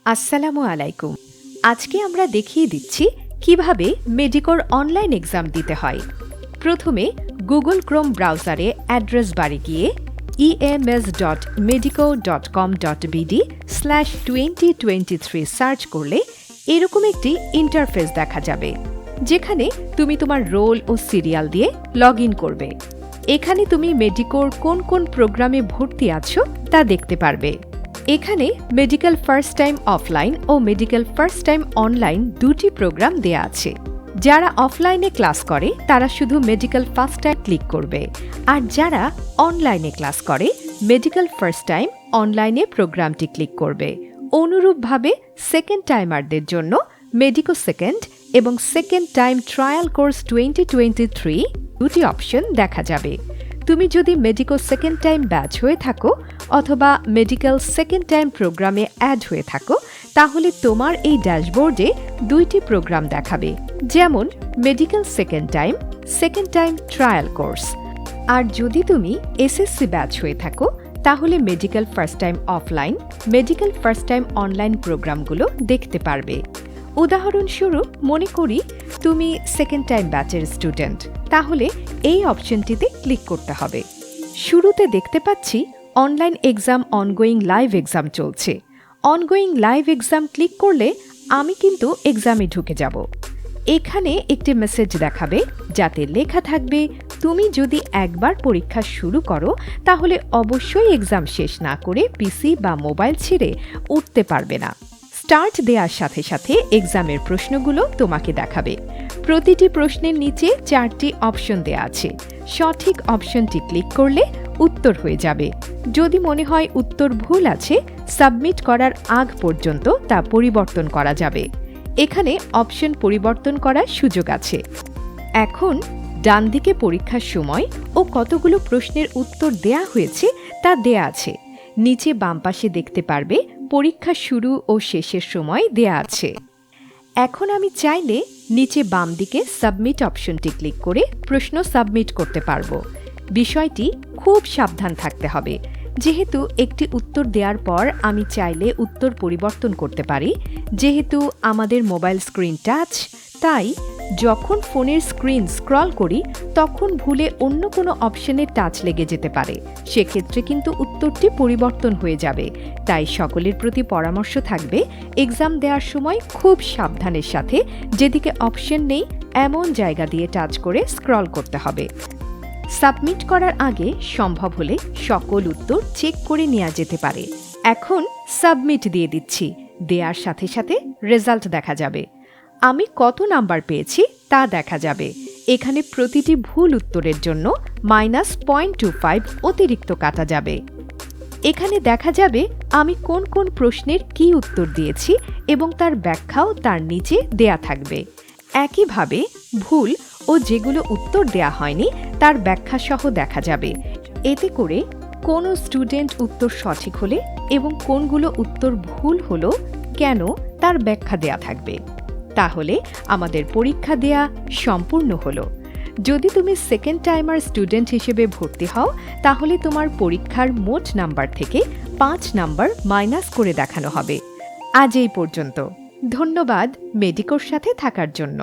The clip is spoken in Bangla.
আসসালামু আলাইকুম। আজকে আমরা দেখিয়ে দিচ্ছি কিভাবে মেডিকোর অনলাইন এক্সাম দিতে হয়। প্রথমে গুগল ক্রোম ব্রাউজারে অ্যাড্রেস বারে গিয়ে ems.medico.com.bd/2023 সার্চ করলে এরকম একটি ইন্টারফেস দেখা যাবে, যেখানে তুমি তোমার রোল ও সিরিয়াল দিয়ে লগ ইন করবে। এখানে তুমি মেডিকোর কোন কোন প্রোগ্রামে ভর্তি আছো তা দেখতে পারবে। এখানে মেডিকেল ফার্স্ট টাইম অফলাইন ও মেডিকেল ফার্স্ট টাইম অনলাইন দুটি প্রোগ্রাম দেয়া আছে। যারা অফলাইনে ক্লাস করে তারা শুধু মেডিকেল ফার্স্ট টাইম ক্লিক করবে, আর যারা অনলাইনে ক্লাস করে মেডিকেল ফার্স্ট টাইম অনলাইনে প্রোগ্রামটি ক্লিক করবে। অনুরূপভাবে সেকেন্ড টাইমারদের জন্য মেডিকো সেকেন্ড এবং সেকেন্ড টাইম ট্রায়াল কোর্স 2023 দুটি অপশন দেখা যাবে। তুমি যদি মেডিকো সেকেন্ড টাইম ব্যাচ হয়ে থাকো অথবা মেডিকেল সেকেন্ড টাইম প্রোগ্রামে অ্যাড হয়ে থাকো, তাহলে তোমার এই ড্যাশবোর্ডে দুইটি প্রোগ্রাম দেখাবে, যেমন medical second time trial course. আর যদি তুমি এসএসসি ব্যাচ হয়ে থাকো, তাহলে medical first time offline, medical first time online প্রোগ্রামগুলো দেখতে পারবে। উদাহরণস্বরূপ মনে করি তুমি সেকেন্ড টাইম ব্যাচের স্টুডেন্ট, তাহলে এই অপশনটিতে ক্লিক করতে হবে। শুরুতে দেখতে পাচ্ছি online exam ongoing live exam চলছে। অনগোয়িং লাইভ এক্সাম ক্লিক করলে আমি কিন্তু এক্সামে ঢুকে যাব। এখানে একটি মেসেজ দেখাবে, যাতে লেখা থাকবে তুমি যদি একবার পরীক্ষা শুরু করো তাহলে অবশ্যই এক্সাম শেষ না করে পিসি বা মোবাইল ছেড়ে উঠতে পারবে না। স্টার্ট দেওয়ার সাথে সাথে এক্সামের প্রশ্নগুলো তোমাকে দেখাবে। প্রতিটি প্রশ্নের নিচে 4টি অপশন দেয়া আছে। সঠিক অপশনটি ক্লিক করলে উত্তর হয়ে যাবে। যদি মনে হয় উত্তর ভুল আছে, সাবমিট করার আগ পর্যন্ত তা পরিবর্তন করা যাবে। এখানে অপশন পরিবর্তন করার সুযোগ আছে। এখন ডান দিকে পরীক্ষার সময় ও কতগুলো প্রশ্নের উত্তর দেয়া হয়েছে তা দেয়া আছে। নিচে বাম পাশে দেখতে পারবে পরীক্ষা শুরু ও শেষের সময় দেয়া আছে। এখন আমি চাইলে নিচে বাম দিকে সাবমিট অপশনটি ক্লিক করে প্রশ্ন সাবমিট করতে পারবো। বিষয়টি খুব সাবধান থাকতে হবে, যেহেতু একটি উত্তর দেওয়ার পর আমি চাইলে উত্তর পরিবর্তন করতে পারি। যেহেতু আমাদের মোবাইল স্ক্রিন টাচ, তাই যখন ফোনের স্ক্রিন স্ক্রল করি তখন ভুলে অন্য কোনো অপশনে টাচ লেগে যেতে পারে। সেক্ষেত্রে কিন্তু উত্তরটি পরিবর্তন হয়ে যাবে। তাই সকলের প্রতি পরামর্শ থাকবে, এক্সাম দেওয়ার সময় খুব সাবধানের সাথে যেদিকে অপশন নেই এমন জায়গা দিয়ে টাচ করে স্ক্রল করতে হবে। সাবমিট করার আগে সম্ভব হলে সকল উত্তর চেক করে নেওয়া যেতে পারে। এখন সাবমিট দিয়ে দিচ্ছি। দেওয়ার সাথে সাথে রেজাল্ট দেখা যাবে। আমি কত নাম্বার পেয়েছি তা দেখা যাবে। এখানে প্রতিটি ভুল উত্তরের জন্য -0.25 অতিরিক্ত কাটা যাবে। এখানে দেখা যাবে আমি কোন কোন প্রশ্নের কী উত্তর দিয়েছি এবং তার ব্যাখ্যাও তার নিচে দেয়া থাকবে। একইভাবে ভুল ও যেগুলো উত্তর দেয়া হয়নি তার ব্যাখ্যা সহ দেখা যাবে। এতে করে কোন স্টুডেন্ট উত্তর সঠিক হলে এবং কোনগুলো উত্তর ভুল হলো কেন তার ব্যাখ্যা দেয়া থাকবে। তাহলে আমাদের পরীক্ষা দেয়া সম্পূর্ণ হলো। যদি তুমি সেকেন্ড টাইমার স্টুডেন্ট হিসেবে ভর্তি হও, তাহলে তোমার পরীক্ষার মোট নাম্বার থেকে 5 নাম্বার মাইনাস করে দেখানো হবে। আজ এই পর্যন্ত। ধন্যবাদ মেডিকোর সাথে থাকার জন্য।